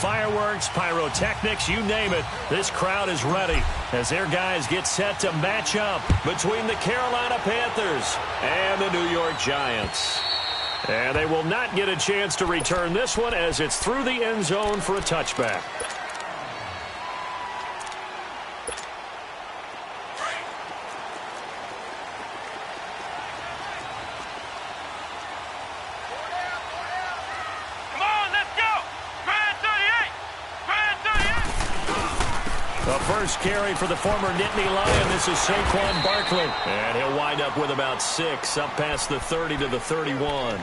fireworks, pyrotechnics, you name it. This crowd is ready as their guys get set to match up between the Carolina Panthers and the New York Giants. And they will not get a chance to return this one as it's through the end zone for a touchback. First carry for the former Nittany Lion. This is Saquon Barkley. And he'll wind up with about 6 up past the 30 to the 31.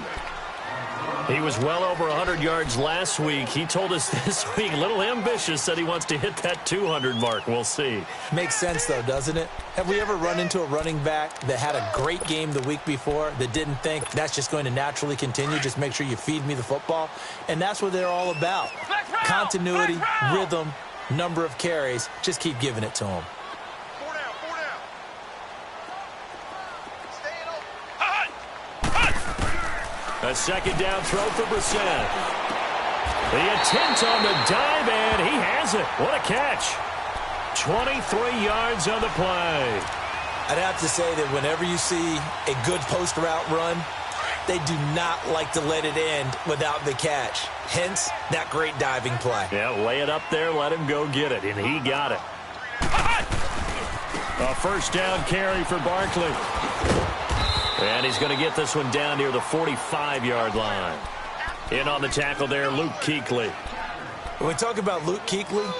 He was well over 100 yards last week. He told us this week, a little ambitious, said he wants to hit that 200 mark. We'll see. Makes sense, though, doesn't it? Have we ever run into a running back that had a great game the week before that didn't think that's just going to naturally continue? Just make sure you feed me the football. And that's what they're all about. Continuity, rhythm, number of carries, just keep giving it to him. A second down throw for Brissett. The attempt on the dive, and he has it. What a catch. 23 yards on the play. I'd have to say that whenever you see a good post route run, they do not like to let it end without the catch. Hence, that great diving play. Yeah, lay it up there, let him go get it, and he got it. A first down carry for Barkley. And he's going to get this one down near the 45-yard line. In on the tackle there, Luke Kuechly. When we talk about Luke Kuechly,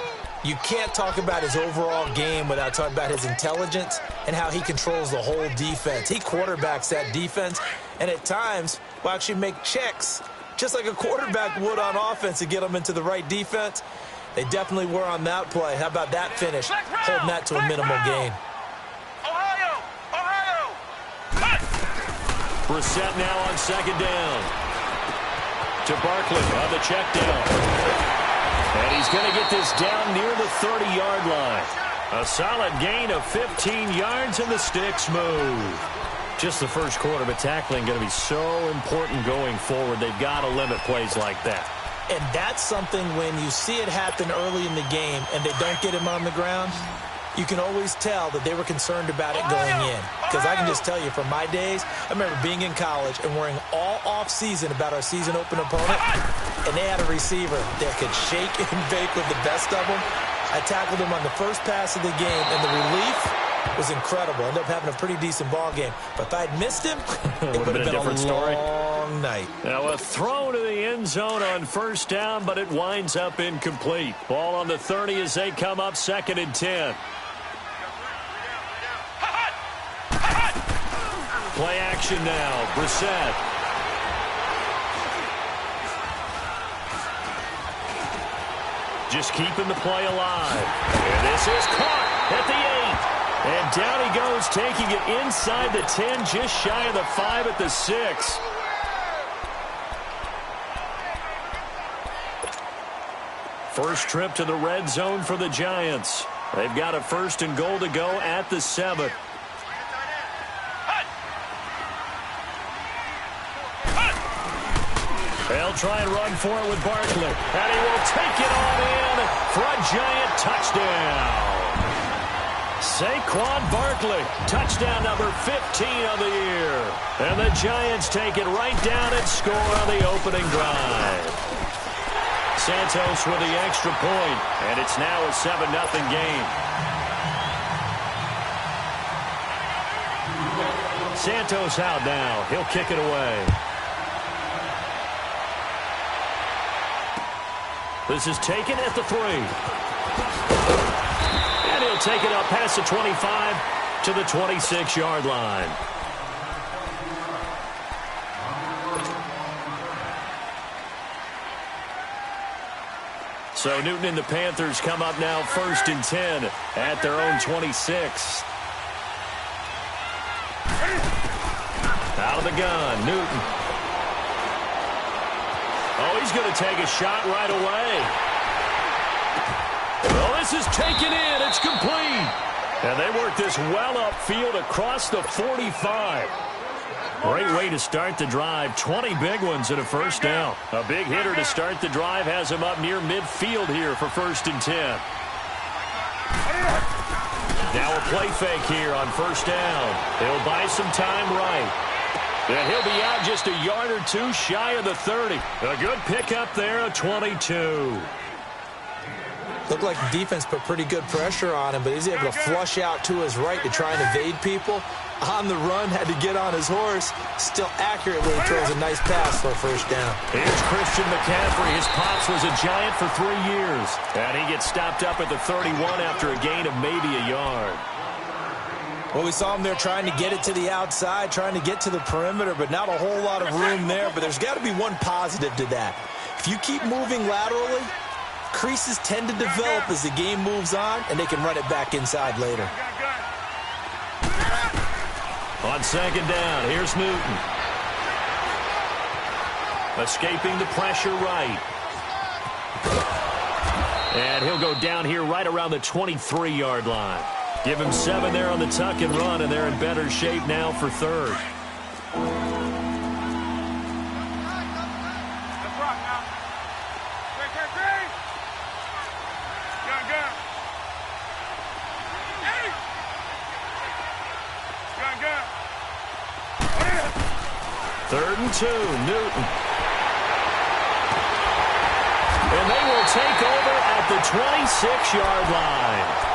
you can't talk about his overall game without talking about his intelligence and how he controls the whole defense. He quarterbacks that defense, and at times will actually make checks, just like a quarterback would on offense to get them into the right defense. They definitely were on that play. How about that finish, holding that to a minimal gain. Brissett now on second down. To Barkley on the check down. And he's going to get this down near the 30-yard line. A solid gain of 15 yards, and the sticks move. Just the first quarter, but tackling going to be so important going forward. They've got to limit plays like that. And that's something when you see it happen early in the game and they don't get him on the ground, you can always tell that they were concerned about it going in. Because I can just tell you from my days, I remember being in college and worrying all off-season about our season open opponent, and they had a receiver that could shake and bake with the best of them. I tackled him on the first pass of the game, and the relief was incredible. Ended up having a pretty decent ball game. But if I'd missed him, it would have been a different story. Long night. Now a throw to the end zone on first down, but it winds up incomplete. Ball on the 30 as they come up, 2nd and 10. Play action now. Brissett. Just keeping the play alive. And this is caught at the 8. And down he goes, taking it inside the 10, just shy of the 5 at the 6. First trip to the red zone for the Giants. They've got a 1st and goal to go at the 7. They'll try and run for it with Barkley. And he will take it on in for a Giant touchdown. Saquon Barkley, touchdown number 15 of the year. And the Giants take it right down and score on the opening drive. Santos with the extra point, and it's now a 7-0 game. Santos out now. He'll kick it away. This is taken at the 3. And he'll take it up past the 25 to the 26-yard line. So Newton and the Panthers come up now 1st and 10 at their own 26. Out of the gun, Newton. Oh, he's going to take a shot right away. Well, this is taken in. It's complete. And they work this well upfield across the 45. Great way to start the drive. 20 big ones and a first down. A big hitter to start the drive has him up near midfield here for 1st and 10. Now a play fake here on 1st down. He'll buy some time right. And he'll be out just a yard or two shy of the 30. A good pickup there, a 22. Looked like the defense put pretty good pressure on him, but he's able to flush out to his right to try and evade people. On the run, had to get on his horse. Still accurately throws a nice pass for a 1st down. Here's Christian McCaffrey. His pops was a Giant for 3 years. And he gets stopped up at the 31 after a gain of maybe a yard. Well, we saw him there trying to get it to the outside, trying to get to the perimeter, but not a whole lot of room there. But there's got to be one positive to that. If you keep moving laterally, creases tend to develop as the game moves on, and they can run it back inside later. On 2nd down, here's Newton. Escaping the pressure right. And he'll go down here right around the 23-yard line. Give him 7 there on the tuck and run, and they're in better shape now for 3rd. Third and 2, Newton. And they will take over at the 26-yard line.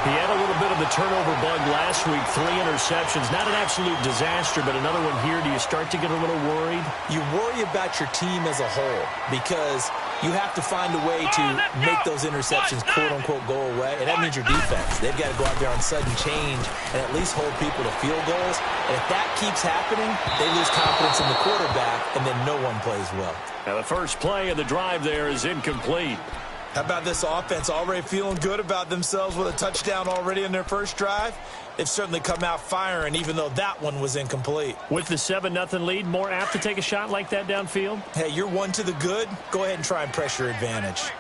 He had a little bit of the turnover bug last week, 3 interceptions. Not an absolute disaster, but another one here. Do you start to get a little worried? You worry about your team as a whole because you have to find a way to make those interceptions, quote-unquote, go away, and that means your defense. They've got to go out there on sudden change and at least hold people to field goals. And if that keeps happening, they lose confidence in the quarterback, and then no one plays well. Now the first play of the drive there is incomplete. How about this offense already feeling good about themselves with a touchdown already in their first drive? They've certainly come out firing, even though that one was incomplete. With the 7-0 lead, more apt to take a shot like that downfield? Hey, you're 1 to the good. Go ahead and try and pressure advantage.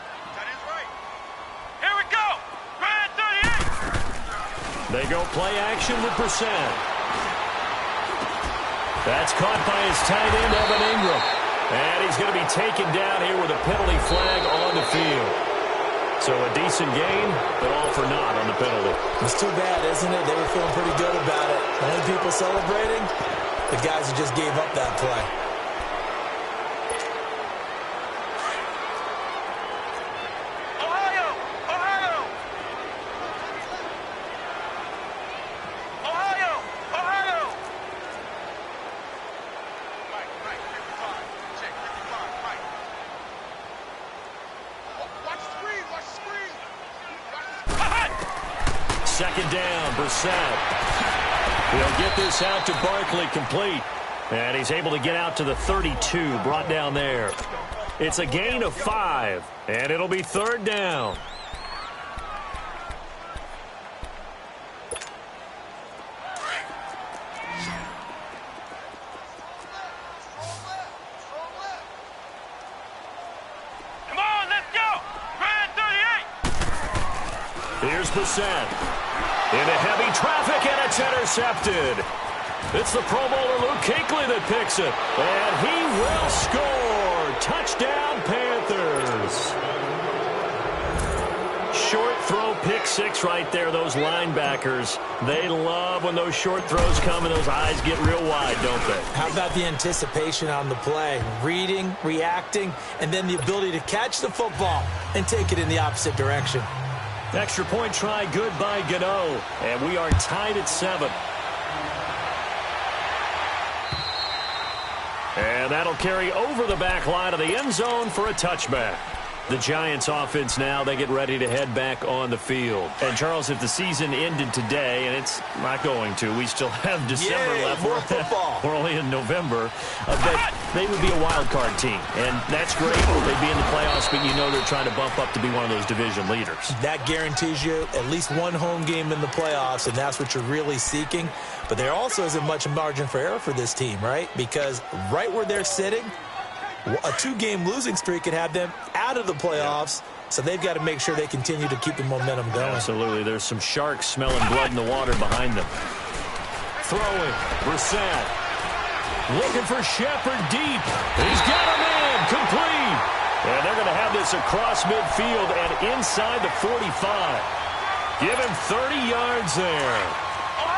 Here we go. Right at 38. They go play action with Brissett. That's caught by his tight end, Evan Ingram. And he's going to be taken down here with a penalty flag on the field. So a decent gain, but all for naught on the penalty. It's too bad, isn't it? They were feeling pretty good about it. Only people celebrating, the guys who just gave up that play. Second down, Brissett. He'll get this out to Barkley complete. And he's able to get out to the 32, brought down there. It's a gain of 5, and it'll be 3rd down. Come on, let's go. Right at 38. Here's Brissett. Into heavy traffic, and it's intercepted. It's the Pro Bowler Luke Kuechly that picks it. And he will score. Touchdown, Panthers. Short throw, pick 6 right there. Those linebackers, they love when those short throws come and those eyes get real wide, don't they? How about the anticipation on the play? Reading, reacting, and then the ability to catch the football and take it in the opposite direction. Extra point try, good by Gano. And we are tied at 7. And that'll carry over the back line of the end zone for a touchback. The Giants offense now, they get ready to head back on the field. And, Charles, if the season ended today, and it's not going to, we still have December left. More football. We're only in November. But they would be a wild card team. And that's great. They'd be in the playoffs, but you know they're trying to bump up to be one of those division leaders. That guarantees you at least one home game in the playoffs, and that's what you're really seeking. But there also isn't much margin for error for this team, right? Because right where they're sitting, a 2-game losing streak could have them out of the playoffs, so they've got to make sure they continue to keep the momentum going. Absolutely. There's some sharks smelling blood in the water behind them. Throwing, Brissett. Looking for Shepard deep. He's got a man. Complete. And they're going to have this across midfield and inside the 45. Give him 30 yards there.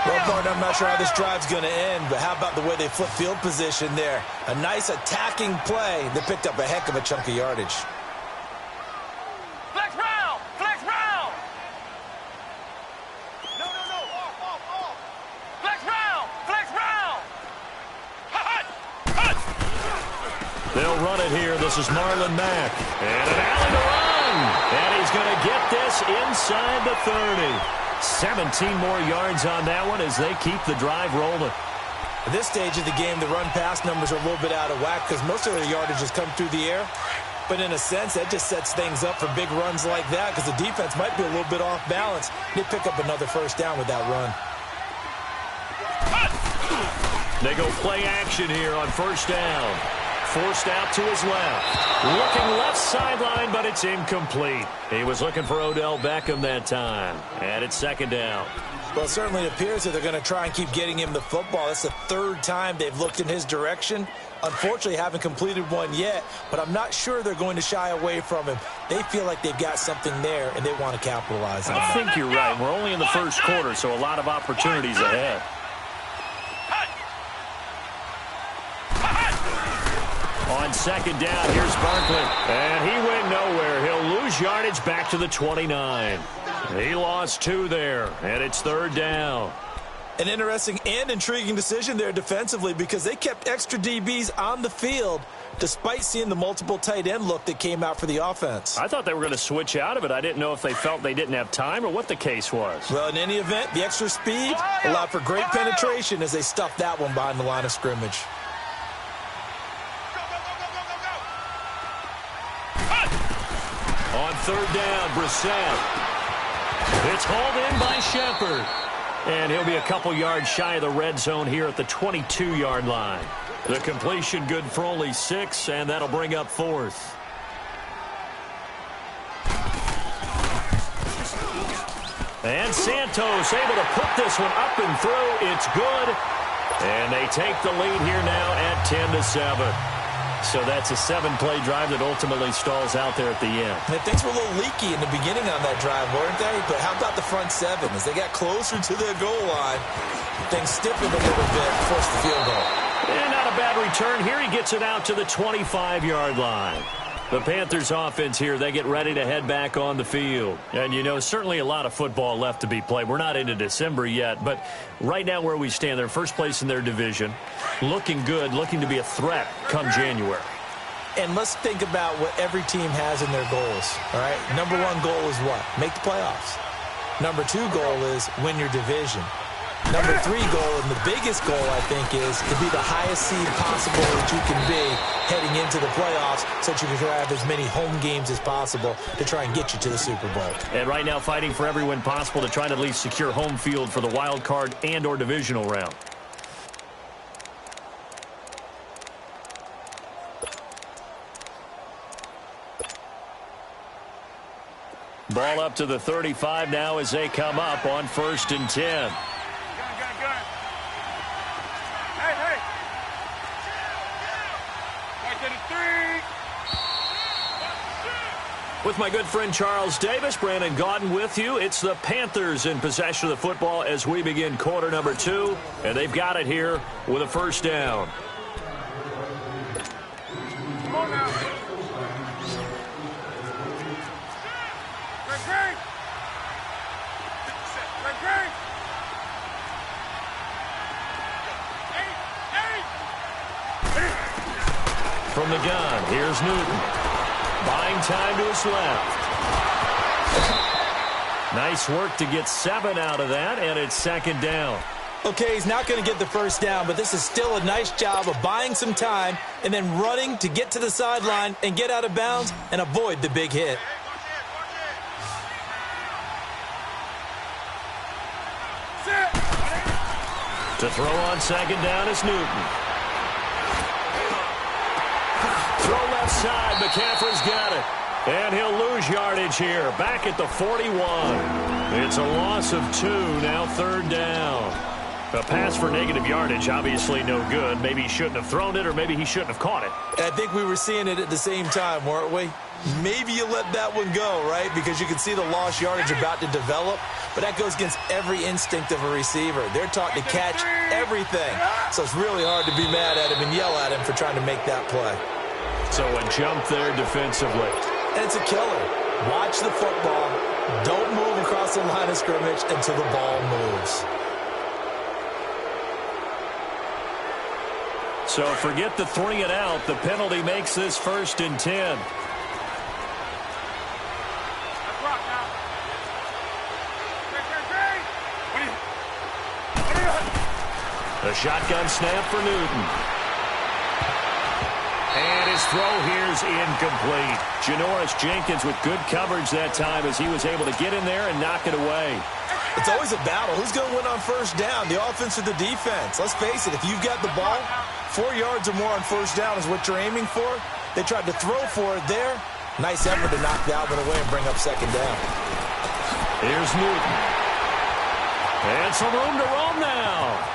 Well, partner, I'm not sure how this drive's going to end, but how about the way they flip field position there? A nice attacking play that picked up a heck of a chunk of yardage. Flex round! Flex round! No. Off. Flex round! Flex round! Hut! They'll run it here. This is Marlon Mack. And an alley to run. And he's going to get this inside the 30. 17 more yards on that one as they keep the drive rolling. At this stage of the game, the run-pass numbers are a little bit out of whack because most of their yardage has come through the air. But in a sense, that just sets things up for big runs like that because the defense might be a little bit off balance. They pick up another first down with that run. They go play action here on first down. Forced out to his left. Looking left sideline, but it's incomplete. He was looking for Odell Beckham that time. And it's second down. Well, it certainly appears that they're going to try and keep getting him the football. That's the third time they've looked in his direction. Unfortunately, haven't completed one yet, but I'm not sure they're going to shy away from him. They feel like they've got something there, and they want to capitalize on it. I think you're right. We're only in the first quarter, so a lot of opportunities ahead. On second down, here's Barkley. And he went nowhere. He'll lose yardage back to the 29. He lost 2 there, and it's third down. An interesting and intriguing decision there defensively because they kept extra DBs on the field despite seeing the multiple tight end look that came out for the offense. I thought they were going to switch out of it. I didn't know if they felt they didn't have time or what the case was. Well, in any event, the extra speed allowed for great penetration as they stuffed that one behind the line of scrimmage. On third down, Brissett. It's hauled in by Shepard. And he'll be a couple yards shy of the red zone here at the 22-yard line. The completion good for only 6, and that'll bring up fourth. And Santos able to put this one up and through. It's good. And they take the lead here now at 10-7. So that's a 7-play drive that ultimately stalls out there at the end. And things were a little leaky in the beginning on that drive, weren't they? But how about the front 7? As they got closer to their goal line, things stiffened a little bit, forced the field goal. And not a bad return here. He gets it out to the 25-yard line. The Panthers offense here, they get ready to head back on the field. And, you know, certainly a lot of football left to be played. We're not into December yet, but right now where we stand, they're first place in their division. Looking good, looking to be a threat come January. And let's think about what every team has in their goals, all right? Number 1 goal is what? Make the playoffs. Number 2 goal is win your division. Number 3 goal, and the biggest goal, I think, is to be the highest seed possible that you can be heading into the playoffs so that you can have as many home games as possible to try and get you to the Super Bowl. And right now fighting for every win possible to try to at least secure home field for the wild card and or divisional round. Ball up to the 35 now as they come up on 1st and 10. Hey. With my good friend Charles Davis, Brandon Gaudin with you. It's the Panthers in possession of the football as we begin quarter number 2. And they've got it here with a first down. Come on now. Great. From the gun, here's Newton. Buying time to his left. Nice work to get 7 out of that, and it's second down. Okay, he's not going to get the first down, but this is still a nice job of buying some time and then running to get to the sideline and get out of bounds and avoid the big hit. To throw on second down is Newton. Throw left side. McCaffrey's got it. And he'll lose yardage here. Back at the 41. It's a loss of 2. Now third down. A pass for negative yardage, obviously no good. Maybe he shouldn't have thrown it, or maybe he shouldn't have caught it. I think we were seeing it at the same time, weren't we? Maybe you let that one go, right? Because you can see the lost yardage about to develop. But that goes against every instinct of a receiver. They're taught to catch everything. So it's really hard to be mad at him and yell at him for trying to make that play. So a jump there defensively. And it's a killer. Watch the football. Don't move across the line of scrimmage until the ball moves. So forget the 3 and out. The penalty makes this 1st and 10. A shotgun snap for Newton. And his throw here's incomplete. Janoris Jenkins with good coverage that time as he was able to get in there and knock it away. It's always a battle. Who's going to win on 1st down, the offense or the defense? Let's face it, if you've got the ball, 4 yards or more on 1st down is what you're aiming for. They tried to throw for it there. Nice effort to knock Dalvin away and bring up 2nd down. Here's Newton. And some room to roam now.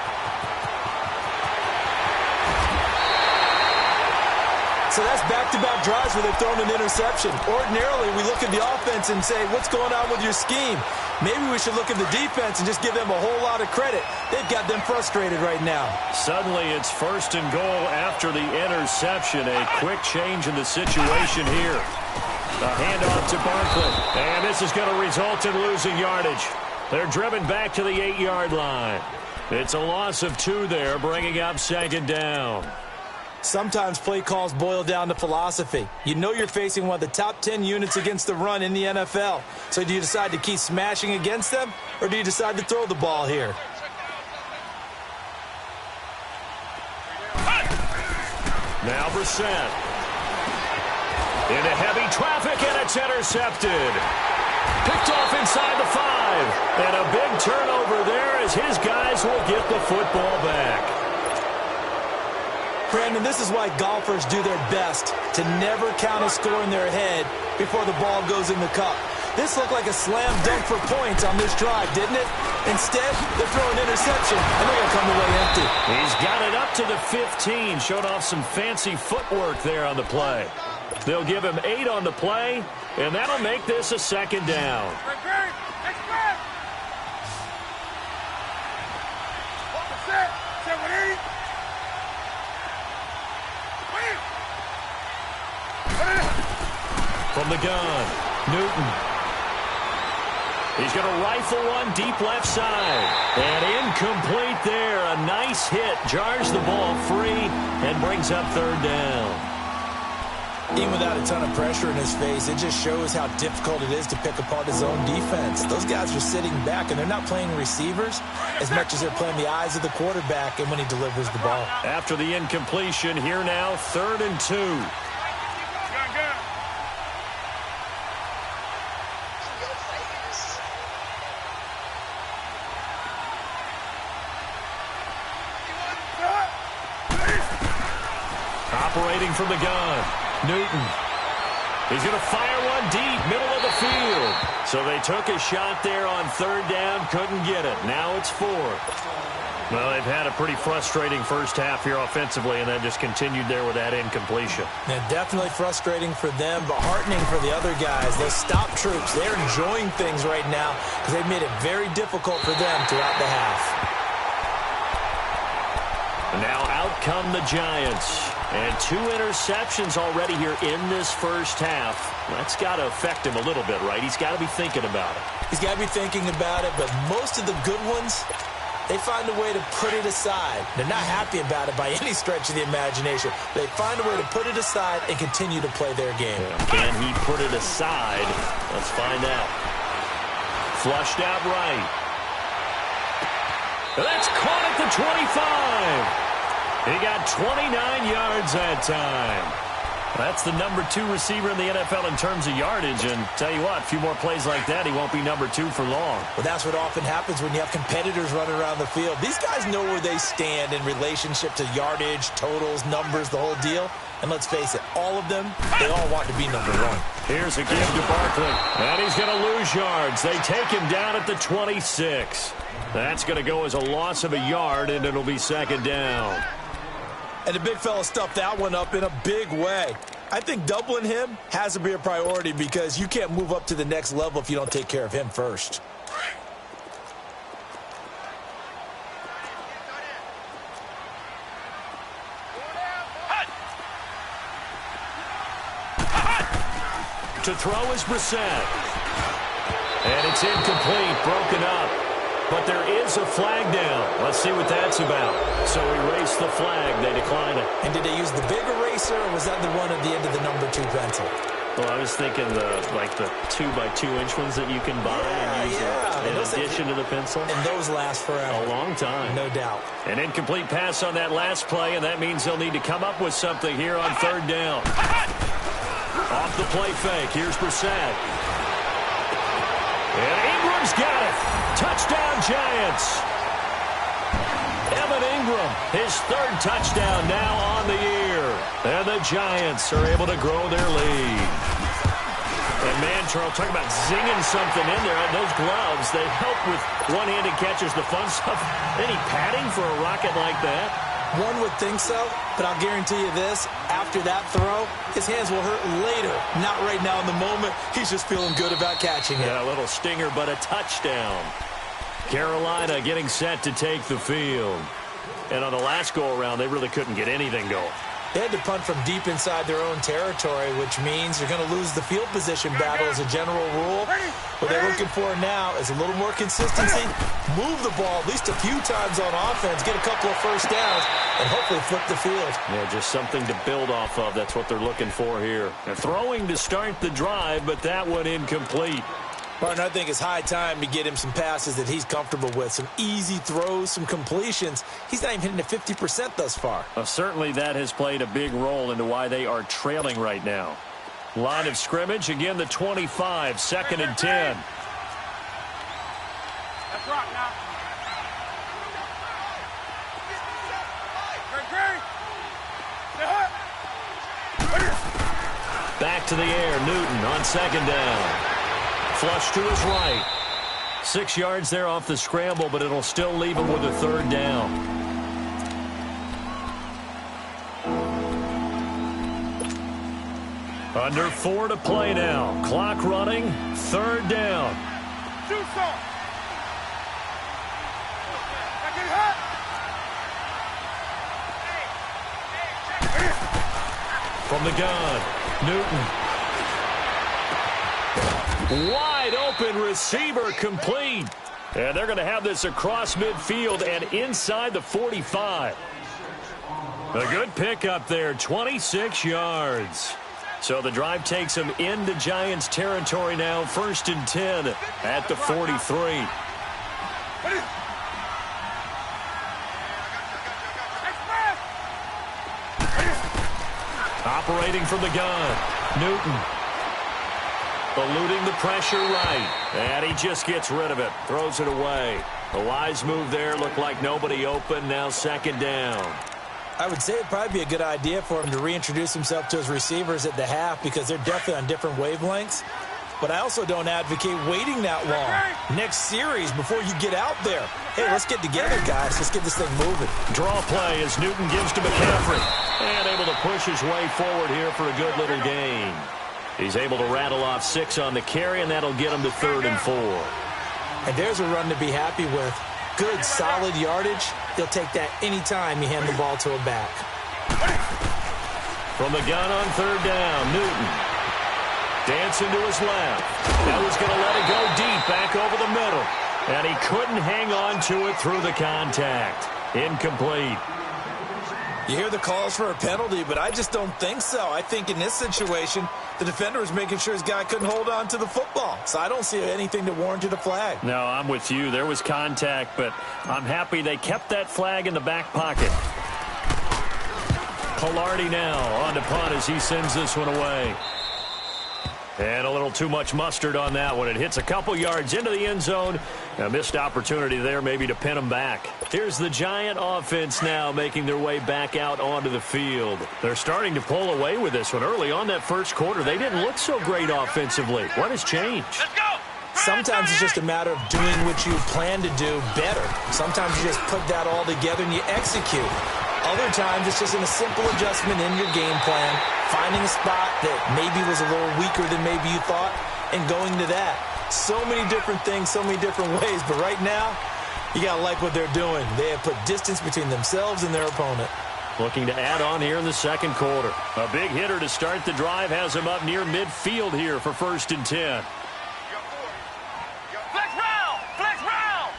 So that's back-to-back drives where they've thrown an interception. Ordinarily, we look at the offense and say, what's going on with your scheme? Maybe we should look at the defense and just give them a whole lot of credit. They've got them frustrated right now. Suddenly, it's 1st and goal after the interception. A quick change in the situation here. A handoff to Barkley. And this is going to result in losing yardage. They're driven back to the 8-yard line. It's a loss of 2 there, bringing up 2nd down. Sometimes play calls boil down to philosophy. You know you're facing one of the top 10 units against the run in the NFL. So do you decide to keep smashing against them, or do you decide to throw the ball here? Now Brissett. Into heavy traffic, and it's intercepted. Picked off inside the 5. And a big turnover there as his guys will get the football back. Brandon, this is why golfers do their best to never count a score in their head before the ball goes in the cup. This looked like a slam dunk for points on this drive, didn't it? Instead, they're throwing interception, and they're going to come away empty. He's got it up to the 15. Showed off some fancy footwork there on the play. They'll give him 8 on the play, and that'll make this a 2nd down. From the gun, Newton. He's going to rifle one deep left side. And incomplete there. A nice hit. Jars the ball free and brings up 3rd down. Even without a ton of pressure in his face, it just shows how difficult it is to pick apart his own defense. Those guys are sitting back, and they're not playing receivers as much as they're playing the eyes of the quarterback and when he delivers the ball. After the incompletion, here now, 3rd and 2. Operating from the gun, Newton. He's going to fire one deep, middle of the field. So they took a shot there on 3rd down, couldn't get it. Now it's 4th. Well, they've had a pretty frustrating first half here offensively, and then just continued there with that incompletion. Yeah, definitely frustrating for them, but heartening for the other guys. Those stop troops, they're enjoying things right now because they've made it very difficult for them throughout the half. Now out come the Giants. And 2 interceptions already here in this first half. That's got to affect him a little bit, right? He's got to be thinking about it. He's got to be thinking about it, but most of the good ones, they find a way to put it aside. They're not happy about it by any stretch of the imagination. They find a way to put it aside and continue to play their game. Yeah. Can he put it aside? Let's find out. Flushed out right. That's caught at the 25. He got 29 yards that time. That's the number 2 receiver in the NFL in terms of yardage. And tell you what, a few more plays like that, he won't be number 2 for long. Well, that's what often happens when you have competitors running around the field. These guys know where they stand in relationship to yardage, totals, numbers, the whole deal. And let's face it, all of them, they all want to be number 1. Here's a give to Barkley. And he's going to lose yards. They take him down at the 26. That's going to go as a loss of a yard, and it'll be second down. And the big fella stuffed that one up in a big way. I think doubling him has to be a priority because you can't move up to the next level if you don't take care of him first. To throw is Brissett. And it's incomplete, broken up. But there is a flag down. Let's see what that's about. So erase the flag. They decline it. And did they use the big eraser, or was that the one at the end of the number 2 pencil? Well, I was thinking the 2x2-inch ones that you can buy and use in addition to the pencil. And those last forever. A long time. No doubt. An incomplete pass on that last play, and that means they'll need to come up with something here on third down. Off the play fake. Here's Brissett. And Ingram's got it. Touchdown, Giants. Evan Ingram, his 3rd touchdown now on the year. And the Giants are able to grow their lead. And man, Charles, talking about zinging something in there. Those gloves, they help with one-handed catches, the fun stuff. Any padding for a rocket like that? One would think so, but I'll guarantee you this. After that throw, his hands will hurt later. Not right now in the moment. He's just feeling good about catching it. Yeah, a little stinger, but a touchdown. Carolina getting set to take the field. And on the last go-around, they really couldn't get anything going. They had to punt from deep inside their own territory, which means you're going to lose the field position battle as a general rule. What they're looking for now is a little more consistency, move the ball at least a few times on offense, get a couple of first downs, and hopefully flip the field. Yeah, just something to build off of. That's what they're looking for here. They're throwing to start the drive, but that one incomplete. Partner, I think it's high time to get him some passes that he's comfortable with. Some easy throws, some completions. He's not even hitting at 50% thus far. Certainly that has played a big role into why they are trailing right now. Line of scrimmage, again the 25, 2nd and 10. Let's rock now. Back to the air, Newton on 2nd down. Flush to his right. 6 yards there off the scramble, but it'll still leave him with a 3rd down. Under 4 to play now. Clock running. 3rd down. Shoot some. Get hot. From the gun, Newton. Wide open receiver complete. And they're going to have this across midfield and inside the 45. A good pickup there, 26 yards. So the drive takes them into Giants territory now, 1st and 10 at the 43. Operating from the gun, Newton. Eluding the pressure right. And he just gets rid of it. Throws it away. A wise move there. Looked like nobody open. Now 2nd down. I would say it'd probably be a good idea for him to reintroduce himself to his receivers at the half because they're definitely on different wavelengths. But I also don't advocate waiting that long. Next series before you get out there. Hey, let's get together, guys. Let's get this thing moving. Draw play as Newton gives to McCaffrey. And able to push his way forward here for a good little gain. He's able to rattle off 6 on the carry, and that'll get him to 3rd and 4. And there's a run to be happy with. Good, solid yardage. He'll take that anytime you hand the ball to a back. From the gun on 3rd down, Newton. Dancing to his left. Now he's going to let it go deep back over the middle. And he couldn't hang on to it through the contact. Incomplete. You hear the calls for a penalty, but I just don't think so. I think in this situation, the defender was making sure his guy couldn't hold on to the football. So I don't see anything that warranted a flag. No, I'm with you. There was contact, but I'm happy they kept that flag in the back pocket. Pilardi now on to punt as he sends this one away. And a little too much mustard on that one. It hits a couple yards into the end zone. A missed opportunity there maybe to pin them back. Here's the Giant offense now making their way back out onto the field. They're starting to pull away with this one. Early on that first quarter, they didn't look so great offensively. What has changed? Let's go. Sometimes it's just a matter of doing what you plan to do better. Sometimes you just put that all together and you execute. Other times it's just a simple adjustment in your game plan, finding a spot that maybe was a little weaker than maybe you thought, and going to that. So many different things, so many different ways, but right now, you got to like what they're doing. They have put distance between themselves and their opponent. Looking to add on here in the second quarter. A big hitter to start the drive has him up near midfield here for 1st and 10. Flex round. Flex round.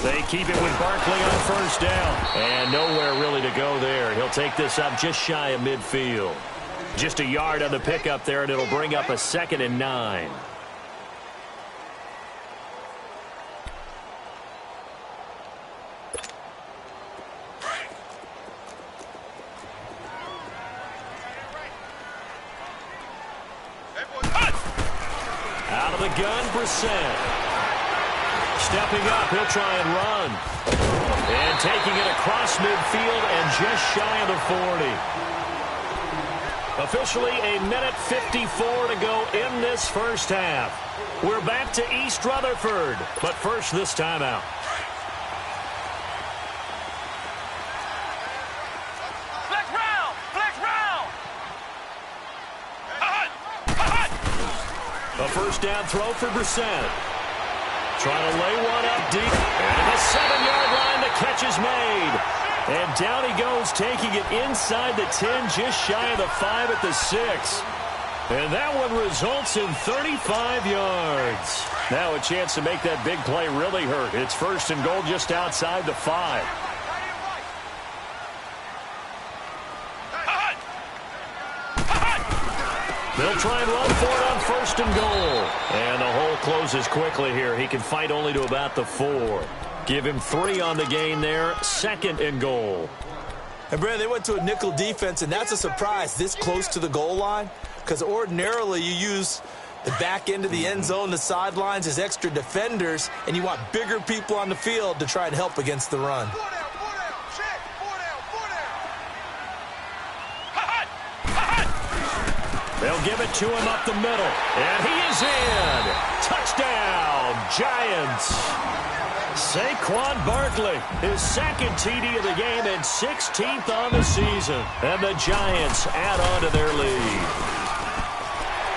They keep it with Barkley on 1st down. And nowhere really to go there. He'll take this up just shy of midfield. Just a yard on the pickup there, and it'll bring up a 2nd and 9. Out of the gun, Brissett. Stepping up, he'll try and run. And taking it across midfield and just shy of the 40. Officially a minute 54 to go in this first half. We're back to East Rutherford, but first this timeout. Flex round. Flex round. A 1st down throw for Brissett. Trying to lay one up deep. And the 7-yard line, the catch is made. And down he goes, taking it inside the 10, just shy of the 5 at the 6. And that one results in 35 yards. Now a chance to make that big play really hurt. It's 1st and goal just outside the 5. They'll try and run for it on 1st and goal. And the hole closes quickly here. He can fight only to about the 4. Give him 3 on the gain there. 2nd and goal. And, Brad, they went to a nickel defense, and that's a surprise this close to the goal line, because ordinarily you use the back end of the end zone, the sidelines as extra defenders, and you want bigger people on the field to try and help against the run. They'll give it to him up the middle. And he is in. Touchdown, Giants. Saquon Barkley, his 2nd TD of the game and 16th on the season. And the Giants add on to their lead.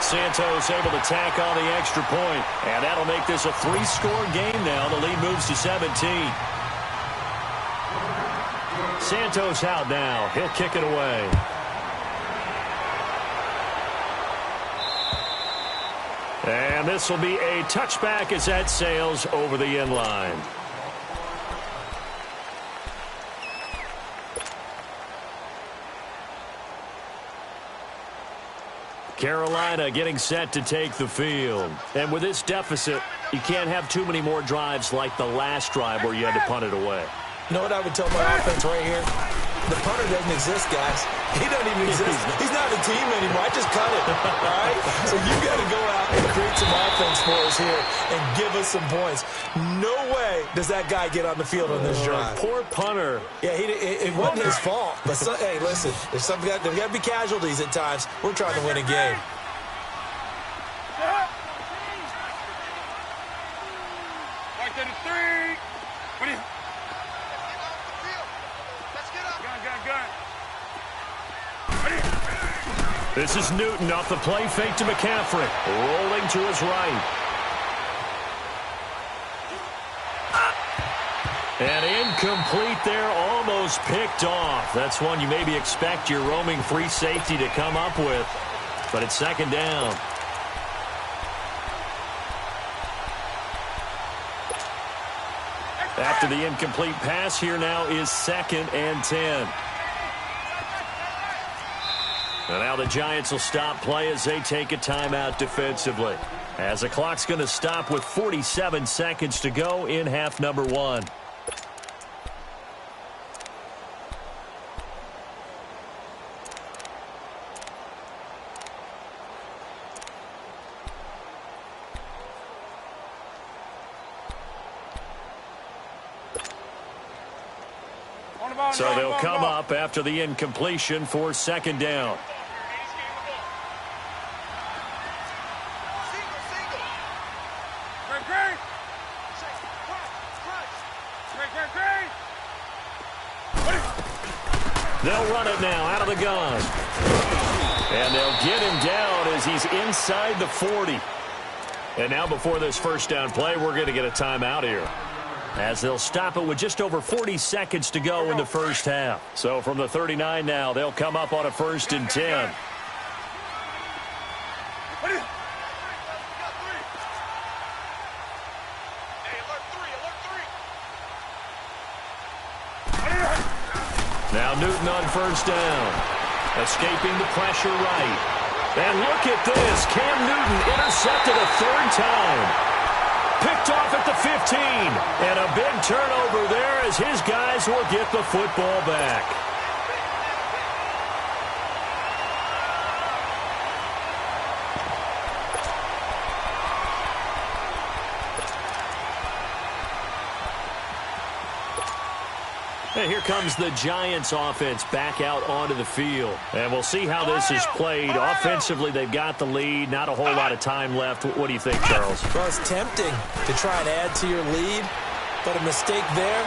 Santos able to tack on the extra point. And that'll make this a 3-score game now. The lead moves to 17. Santos out now. He'll kick it away. And this will be a touchback as that sails over the end line. Carolina getting set to take the field. And with this deficit, you can't have too many more drives like the last drive where you had to punt it away. You know what I would tell my offense right here? The punter doesn't exist, guys. He doesn't even exist. He's not a team anymore. I just cut it, all right? So you got to go out and create some offense for us here and give us some points. No way does that guy get on the field on this drive. Poor punter. Yeah, it wasn't his fault. But, hey, listen, there's got to be casualties at times. We're trying to win a game. Right there to 3. What do you... This is Newton off the play fake to McCaffrey. Rolling to his right. And incomplete there, almost picked off. That's one you maybe expect your roaming free safety to come up with. But it's 2nd down. After the incomplete pass, here now is 2nd and 10. And now the Giants will stop play as they take a timeout defensively. As the clock's going to stop with 47 seconds to go in half number 1. So they'll come up after the incompletion for second down. They'll run it now out of the gun. And they'll get him down as he's inside the 40. And now before this first down play, we're going to get a timeout here, as they'll stop it with just over 40 seconds to go in the first half. So from the 39 now, they'll come up on a 1st and 10. Now Newton on 1st down. Escaping the pressure right. And look at this. Cam Newton intercepted a 3rd time. Picked off at the 15. And a big turnover there as his guys will get the football back. And here comes the Giants offense back out onto the field. And we'll see how this is played. Offensively, they've got the lead. Not a whole lot of time left. What do you think, Charles? Well, it's tempting to try and add to your lead, but a mistake there,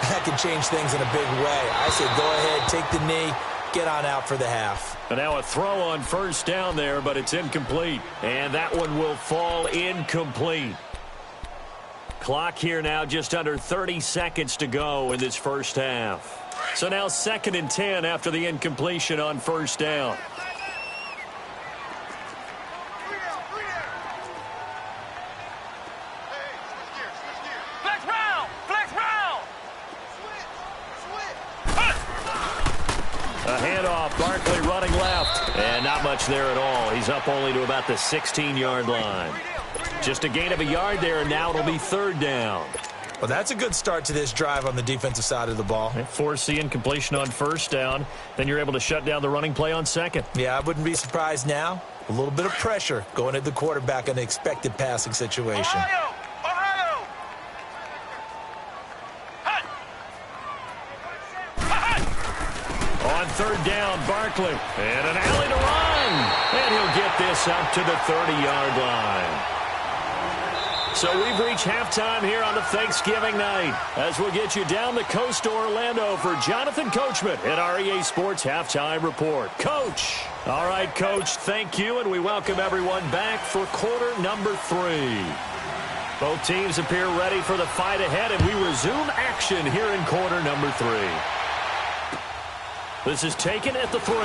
that can change things in a big way. I say go ahead, take the knee, get on out for the half. And now a throw on 1st down there, but it's incomplete. And that one will fall incomplete. Clock here now, just under 30 seconds to go in this first half. So now 2nd and 10 after the incompletion on 1st down. Flex round! Flex round! A handoff, Barkley running left. And not much there at all. He's up only to about the 16-yard line. Just a gain of a yard there, and now it'll be 3rd down. Well, that's a good start to this drive on the defensive side of the ball. Force the incompletion on 1st down. Then you're able to shut down the running play on 2nd. Yeah, I wouldn't be surprised now. A little bit of pressure going at the quarterback in the expected passing situation. Ohio! Ohio! On 3rd down, Barkley. And an alley to run. And he'll get this up to the 30-yard line. So we've reached halftime here on the Thanksgiving night, as we'll get you down the coast to Orlando for Jonathan Coachman at our EA Sports Halftime Report. Coach. All right, Coach, thank you, and we welcome everyone back for quarter number 3. Both teams appear ready for the fight ahead, and we resume action here in quarter number 3. This is taken at the 3.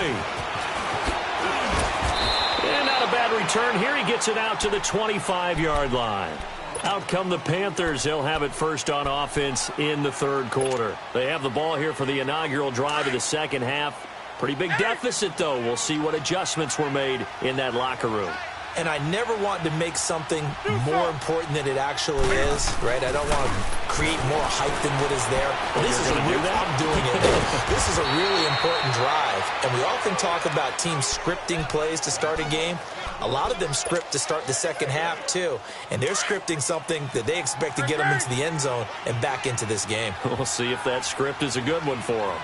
And not a bad return here. He gets it out to the 25-yard line. Out come the Panthers. They'll have it first on offense in the 3rd quarter. They have the ball here for the inaugural drive of the second half. Pretty big deficit, though. We'll see what adjustments were made in that locker room. And I never want to make something more important than it actually is, right? I don't want to create more hype than what is there. But this is a real, I'm doing it. This is a really important drive. And we often talk about teams scripting plays to start a game. A lot of them script to start the second half, too. And they're scripting something that they expect to get them into the end zone and back into this game. We'll see if that script is a good one for them.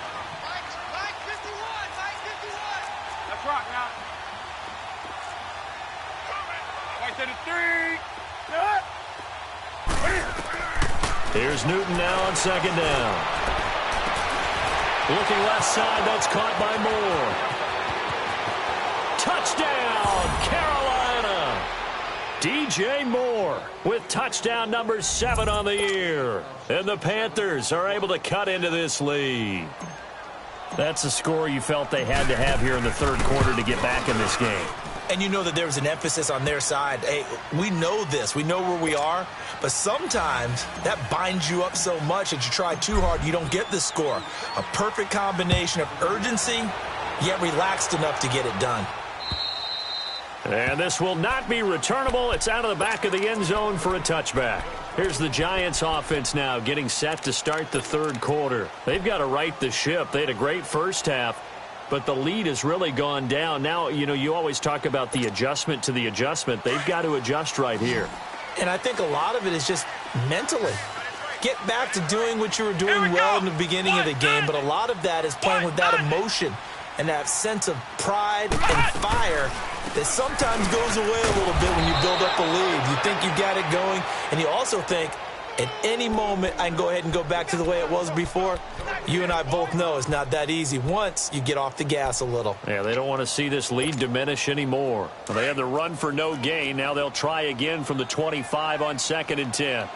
Let's rock now. Right to the 3. Here's Newton now on 2nd down. Looking left side, that's caught by Moore. Touchdown, Carolina! DJ Moore with touchdown number 7 on the year. And the Panthers are able to cut into this lead. That's a score you felt they had to have here in the 3rd quarter to get back in this game. And you know that there was an emphasis on their side. Hey, we know this. We know where we are. But sometimes that binds you up so much that you try too hard, you don't get the score. A perfect combination of urgency, yet relaxed enough to get it done. And this will not be returnable. It's out of the back of the end zone for a touchback. Here's the Giants offense now getting set to start the 3rd quarter. They've got to right the ship. They had a great first half, but the lead has really gone down. Now, you know, you always talk about the adjustment to the adjustment. They've got to adjust right here. And I think a lot of it is just mentally. Get back to doing what you were doing well in the beginning of the game, but a lot of that is playing with that emotion and that sense of pride and fire that sometimes goes away a little bit when you build up a lead. You think you got it going, and you also think, at any moment, I can go ahead and go back to the way it was before. You and I both know it's not that easy once you get off the gas a little. Yeah, they don't want to see this lead diminish anymore. They had the run for no gain. Now they'll try again from the 25 on 2nd and 10.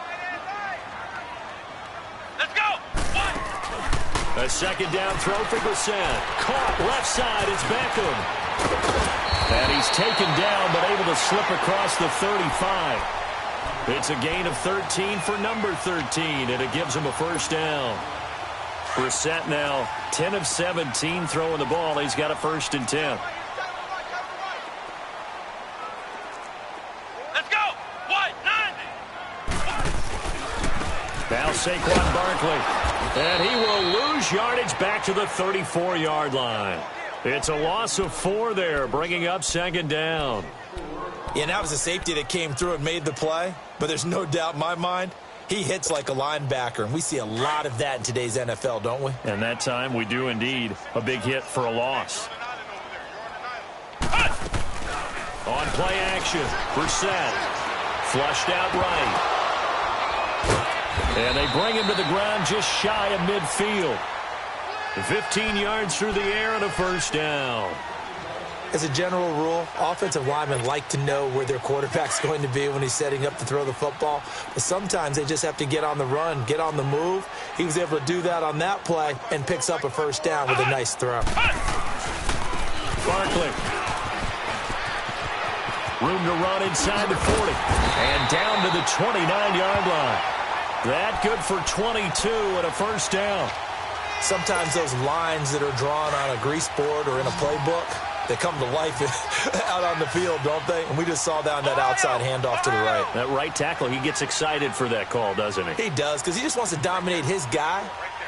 Let's go. One. A second down throw for Brissett. Caught left side. It's Beckham. And he's taken down but able to slip across the 35. It's a gain of 13 for number 13, and it gives him a first down. Brissett now 10 of 17 throwing the ball. He's got a 1st and 10. Let's go. One. 90. Now Saquon Barkley. And he will lose yardage back to the 34-yard line. It's a loss of 4 there, bringing up 2nd down. Yeah, and that was a safety that came through and made the play. But there's no doubt in my mind, he hits like a linebacker. And we see a lot of that in today's NFL, don't we? And that time we do indeed. A big hit for a loss. On play action, Brissett. Flushed out right. And they bring him to the ground just shy of midfield. 15 yards through the air and a first down. As a general rule, offensive linemen like to know where their quarterback's going to be when he's setting up to throw the football. But sometimes they just have to get on the run, get on the move. He was able to do that on that play and picks up a first down with a nice throw. Barkley. Room to run inside the 40. And down to the 29-yard line. That good for 22 and a first down. Sometimes those lines that are drawn on a grease board or in a playbook, they come to life out on the field, don't they? And we just saw that on that outside handoff to the right. That right tackle, he gets excited for that call, doesn't he? He does, because he just wants to dominate his guy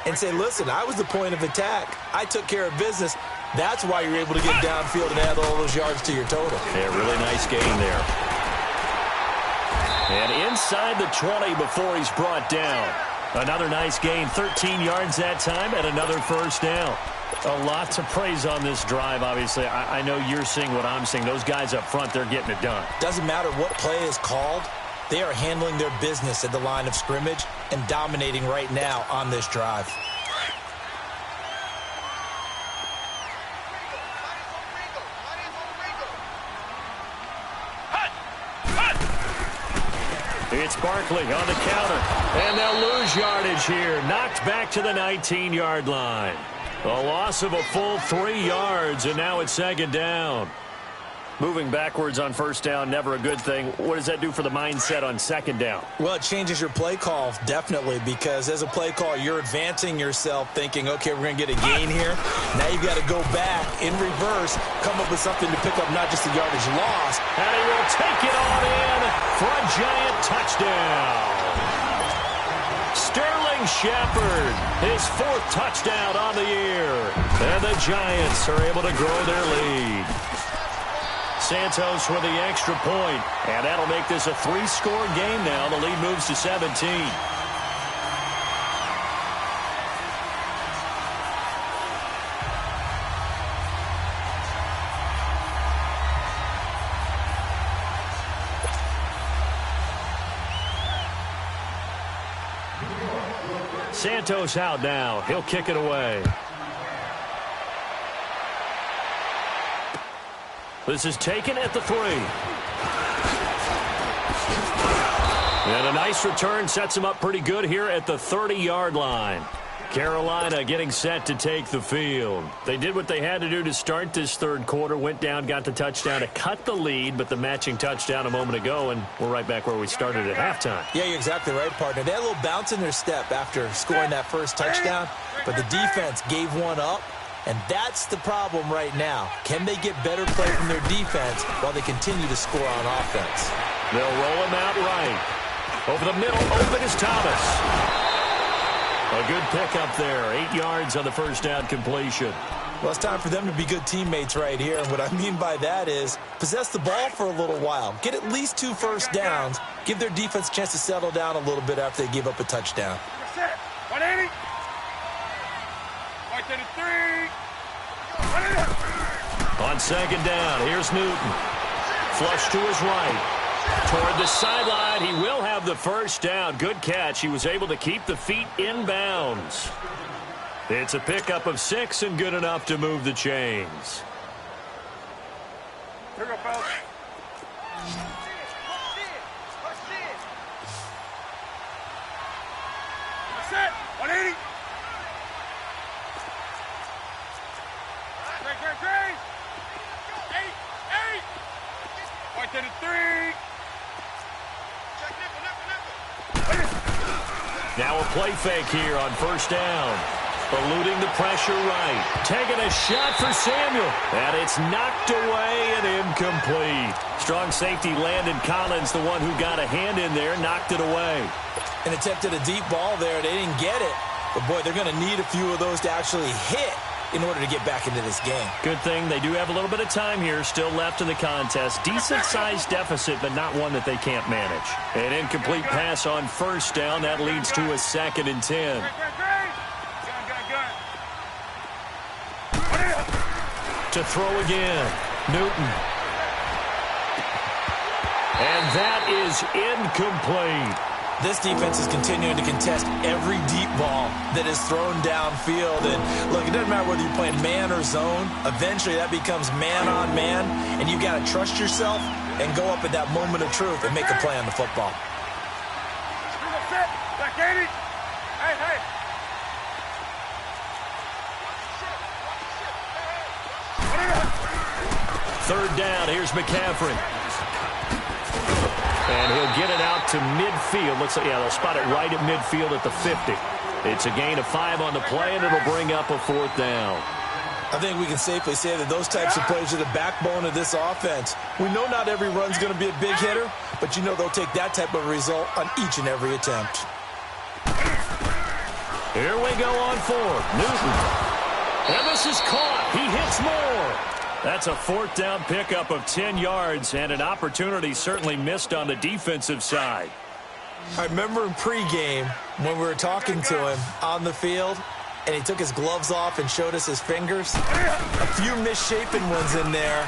and say, listen, I was the point of attack. I took care of business. That's why you're able to get downfield and add all those yards to your total. Yeah, really nice game there. And inside the 20 before he's brought down. Another nice gain, 13 yards that time, and another first down. A lot to praise on this drive, obviously. I know you're seeing what I'm seeing. Those guys up front, they're getting it done. Doesn't matter what play is called. They are handling their business at the line of scrimmage and dominating right now on this drive. It's Barkley on the counter. And they'll lose yardage here. Knocked back to the 19-yard line. A loss of a full 3 yards, and now it's 2nd down. Moving backwards on first down, never a good thing. What does that do for the mindset on 2nd down? Well, it changes your play call, definitely, because as a play call, you're advancing yourself thinking, okay, we're going to get a gain here. Now you've got to go back in reverse, come up with something to pick up not just the yardage lost. And he will take it on in for a giant touchdown. Sterling Shepard, his 4th touchdown on the year. And the Giants are able to grow their lead. Santos with the extra point, and that'll make this a 3-score game now. The lead moves to 17. Santos out now. He'll kick it away. This is taken at the 3. And a nice return sets him up pretty good here at the 30-yard line. Carolina getting set to take the field. They did what they had to do to start this 3rd quarter. Went down, got the touchdown to cut the lead, but the matching touchdown a moment ago, and we're right back where we started at halftime. Yeah, you're exactly right, partner. They had a little bounce in their step after scoring that first touchdown, but the defense gave one up. And that's the problem right now. Can they get better play from their defense while they continue to score on offense? They'll roll him out right. Over the middle, open is Thomas. A good pickup there. 8 yards on the first down completion. Well, it's time for them to be good teammates right here. And what I mean by that is possess the ball for a little while. Get at least 2 first downs. Give their defense a chance to settle down a little bit after they give up a touchdown. 180. Right to the 3. 180. On second down, here's Newton. Flush to his right. Toward the sideline, he will have the first down. Good catch. He was able to keep the feet in bounds. It's a pickup of 6 and good enough to move the chains. Here we go, fellas. That's it. 180. Great. 8. Right to the 3. Now a play fake here on first down. Eluding the pressure right. Taking a shot for Samuel. And it's knocked away and incomplete. Strong safety Landon Collins, the one who got a hand in there, knocked it away. And attempted a deep ball there. They didn't get it. But, boy, they're going to need a few of those to actually hit in order to get back into this game. Good thing they do have a little bit of time here still left in the contest. Decent-sized deficit, but not one that they can't manage. An incomplete pass on first down. That leads to a 2nd and 10. To throw again, Newton. And that is incomplete. This defense is continuing to contest every deep ball that is thrown downfield. And, look, it doesn't matter whether you're playing man or zone. Eventually, that becomes man-on-man, and you've got to trust yourself and go up at that moment of truth and make a play on the football. Hey. Third down, here's McCaffrey. And he'll get it out to midfield. Looks like, they'll spot it right at midfield at the 50. It's a gain of 5 on the play, and it'll bring up a 4th down. I think we can safely say that those types of plays are the backbone of this offense. We know not every run's going to be a big hitter, but you know they'll take that type of result on each and every attempt. Here we go on 4th. Newton. And this is caught. He hits more. That's a 4th down pickup of 10 yards and an opportunity certainly missed on the defensive side. I remember in pregame when we were talking to him on the field, and he took his gloves off and showed us his fingers. A few misshapen ones in there,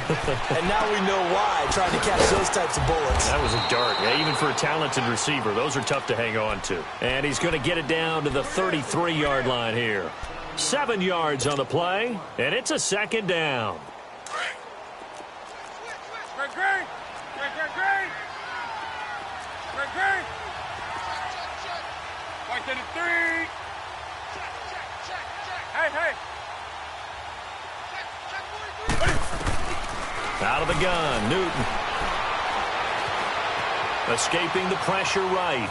and now we know why, trying to catch those types of bullets. That was a dart. Yeah, even for a talented receiver, those are tough to hang on to. And he's going to get it down to the 33-yard line here. 7 yards on the play, and it's a 2nd down. Great. Right to the 3. Hey. Out of the gun, Newton. Escaping the pressure right.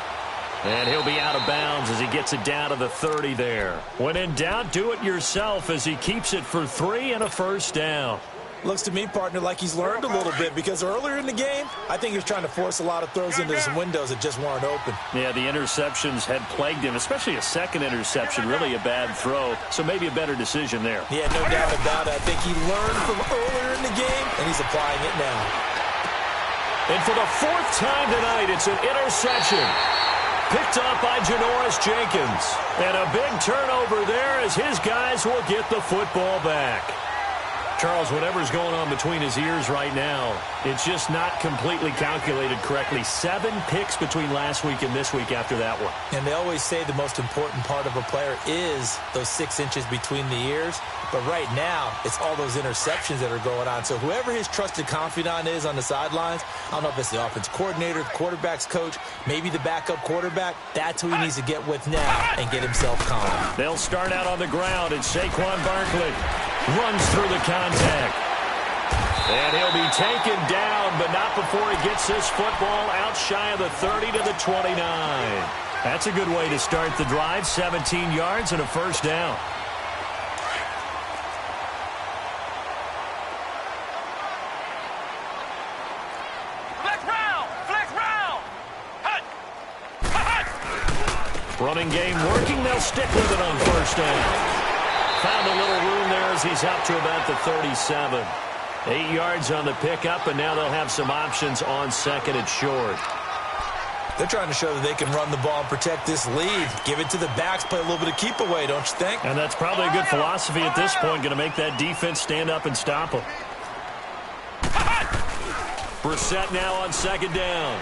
And he'll be out of bounds as he gets it down to the 30 there. When in doubt, do it yourself as he keeps it for 3 and a first down. Looks to me, partner, like he's learned a little bit, because earlier in the game, I think he was trying to force a lot of throws into some windows that just weren't open. Yeah, the interceptions had plagued him, especially a second interception, really a bad throw, so maybe a better decision there. Yeah, no doubt about it. I think he learned from earlier in the game, and he's applying it now. And for the 4th time tonight, it's an interception. Picked up by Janoris Jenkins. And a big turnover there as his guys will get the football back. Charles, whatever's going on between his ears right now, it's just not completely calculated correctly. 7 picks between last week and this week after that one. And they always say the most important part of a player is those 6 inches between the ears. But right now, it's all those interceptions that are going on. So whoever his trusted confidant is on the sidelines, I don't know if it's the offense coordinator, the quarterback's coach, maybe the backup quarterback, that's who he needs to get with now and get himself calm. They'll start out on the ground, and Saquon Barkley runs through the contact. And he'll be taken down, but not before he gets this football out shy of the 30 to the 29. That's a good way to start the drive. 17 yards and a first down. Running game working. They'll stick with it on first down. found a little room there as he's up to about the 37. 8 yards on the pickup, and now they'll have some options on second and short. They're trying to show that they can run the ball and protect this lead. Give it to the backs, play a little bit of keep away, don't you think? And that's probably a good philosophy at this point, going to make that defense stand up and stop them. Brissett now on second down.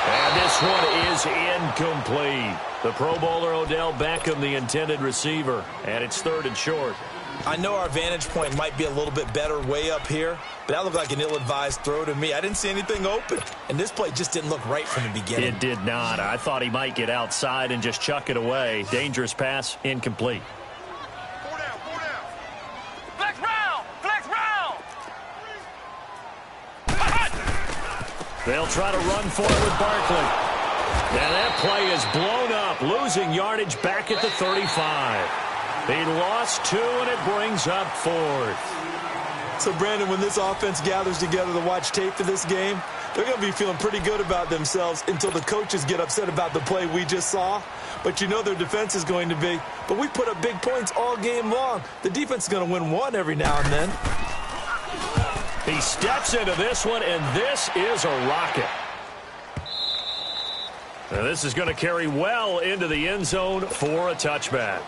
And this one is incomplete. The Pro Bowler Odell Beckham, the intended receiver. And it's third and short. I know our vantage point might be a little bit better way up here, but that looked like an ill-advised throw to me. I didn't see anything open, and this play just didn't look right from the beginning. It did not. I thought he might get outside and just chuck it away. Dangerous pass, incomplete. Four down, four down. Flex round, flex round. They'll try to run for it with Barkley. Now that play is blown up, losing yardage back at the 35. He lost 2, and it brings up fourth. So, Brandon, when this offense gathers together to watch tape for this game, they're going to be feeling pretty good about themselves until the coaches get upset about the play we just saw. But you know their defense is going to be. But we put up big points all game long. The defense is going to win one every now and then. He steps into this one, and this is a rocket. Now this is going to carry well into the end zone for a touchback.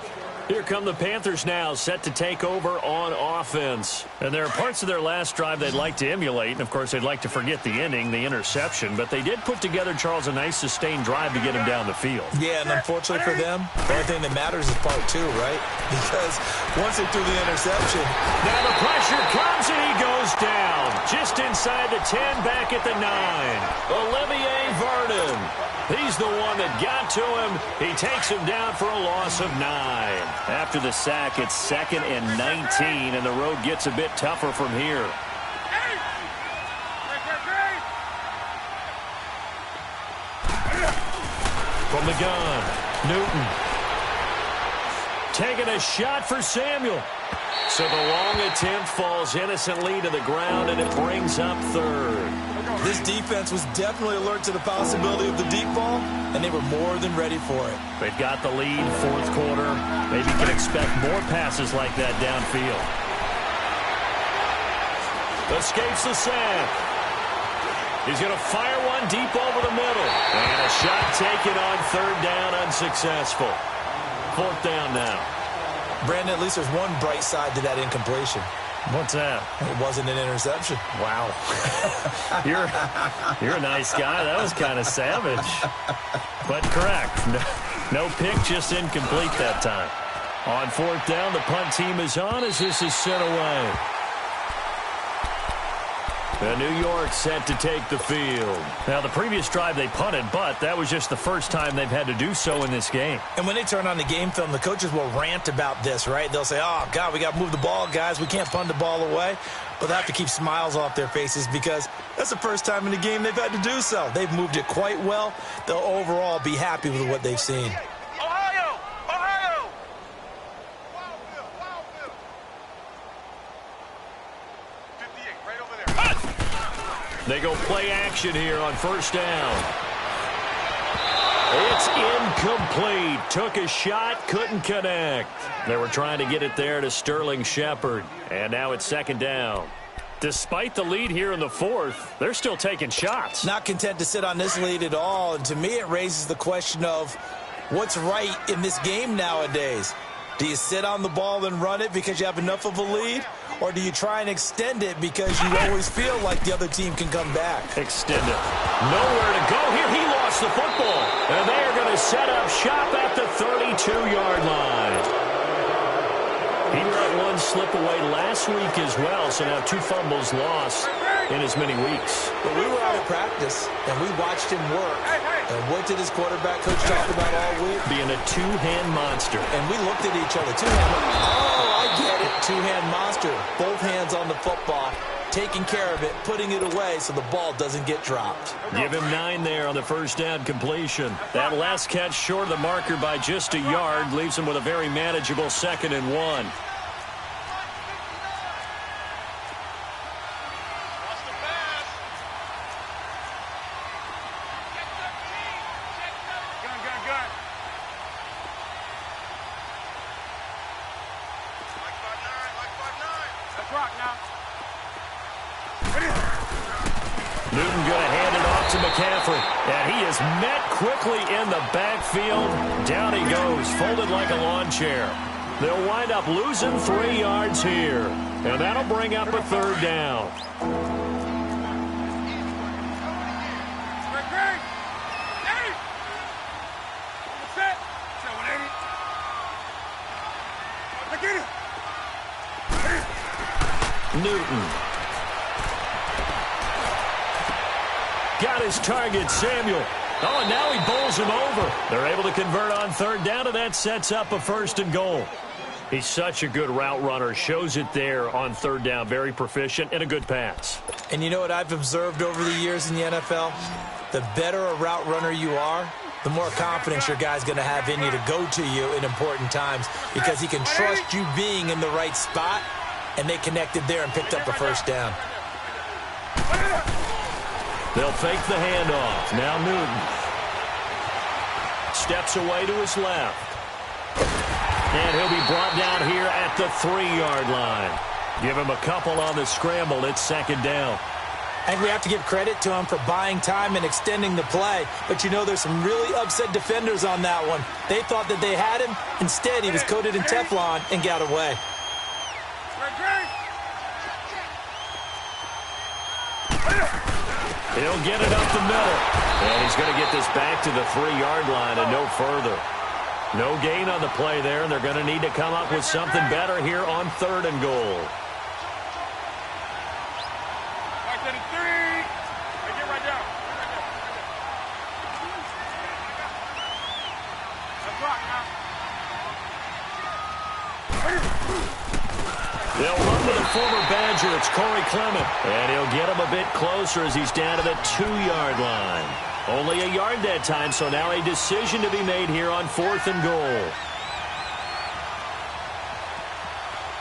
Here come the Panthers now, set to take over on offense. And there are parts of their last drive they'd like to emulate. And, of course, they'd like to forget the ending, the interception. But they did put together, Charles, a nice sustained drive to get him down the field. Yeah, and unfortunately for them, the only thing that matters is part 2, right? Because once they threw the interception. Now the pressure comes, and he goes down. Just inside the 10, back at the 9. Olivier Vernon. He's the one that got to him. He takes him down for a loss of 9. After the sack, it's 2nd and 19, and the road gets a bit tougher from here. From the gun, Newton. Taking a shot for Samuel. So the long attempt falls innocently to the ground, and it brings up third. This defense was definitely alert to the possibility of the deep ball, and they were more than ready for it. They've got the lead, fourth quarter. Maybe can expect more passes like that downfield. Escapes the sack. He's going to fire one deep over the middle. And a shot taken on third down, unsuccessful. Fourth down now. Brandon, at least there's one bright side to that incompletion. What's that? It wasn't an interception. Wow. You're a nice guy. That was kind of savage. But correct. No pick, just incomplete that time. On fourth down, the punt team is on as this is sent away. And New York set to take the field. Now, the previous drive they punted, but that was just the first time they've had to do so in this game. And when they turn on the game film, the coaches will rant about this, right? They'll say, oh, God, we got to move the ball, guys. We can't punt the ball away. But they have to keep smiles off their faces because that's the first time in the game they've had to do so. They've moved it quite well. They'll overall be happy with what they've seen. Ohio! Ohio! They go play action here on first down. It's incomplete. Took a shot, couldn't connect. They were trying to get it there to Sterling Shepard. And now it's second down. Despite the lead here in the fourth, they're still taking shots. Not content to sit on this lead at all. And to me, it raises the question of what's right in this game nowadays. Do you sit on the ball and run it because you have enough of a lead? Or do you try and extend it because you always feel like the other team can come back? Extend it. Nowhere to go here. He lost the football. And they are going to set up shop at the 32-yard line. He let one slip away last week as well, so now 2 fumbles lost in as many weeks. But we were out of practice, and we watched him work. And what did his quarterback coach talk about all week? Being a two-hand monster. And we looked at each other. Oh, I get it. Two-hand monster. Both hands on the football, taking care of it, putting it away so the ball doesn't get dropped. Give him 9 there on the first down completion. That last catch short of the marker by just a yard leaves him with a very manageable 2nd and 1. Newton going to hand it off to McCaffrey. And he is met quickly in the backfield. Down he goes, folded like a lawn chair. They'll wind up losing 3 yards here. And that'll bring up a third down. Newton. Got his target, Samuel. Oh, and now he bowls him over. They're able to convert on third down, and that sets up a 1st and goal. He's such a good route runner. Shows it there on third down. Very proficient and a good pass. And you know what I've observed over the years in the NFL? The better a route runner you are, the more confidence your guy's going to have in you to go to you in important times because he can trust you being in the right spot, and they connected there and picked up a 1st down. They'll fake the handoff. Now Newton steps away to his left. And he'll be brought down here at the 3-yard line. Give him a couple on the scramble. It's 2nd down. I think we have to give credit to him for buying time and extending the play. But, you know, there's some really upset defenders on that one. They thought that they had him. Instead, he was coated in Teflon and got away. He'll get it up the middle. And he's going to get this back to the 3-yard line and no further. No gain on the play there, and they're going to need to come up with something better here on 3rd and goal. They'll run with the former Badger. It's Corey Clement. And he'll get him a bit closer as he's down to the 2-yard line. Only a yard that time, so now a decision to be made here on 4th and goal.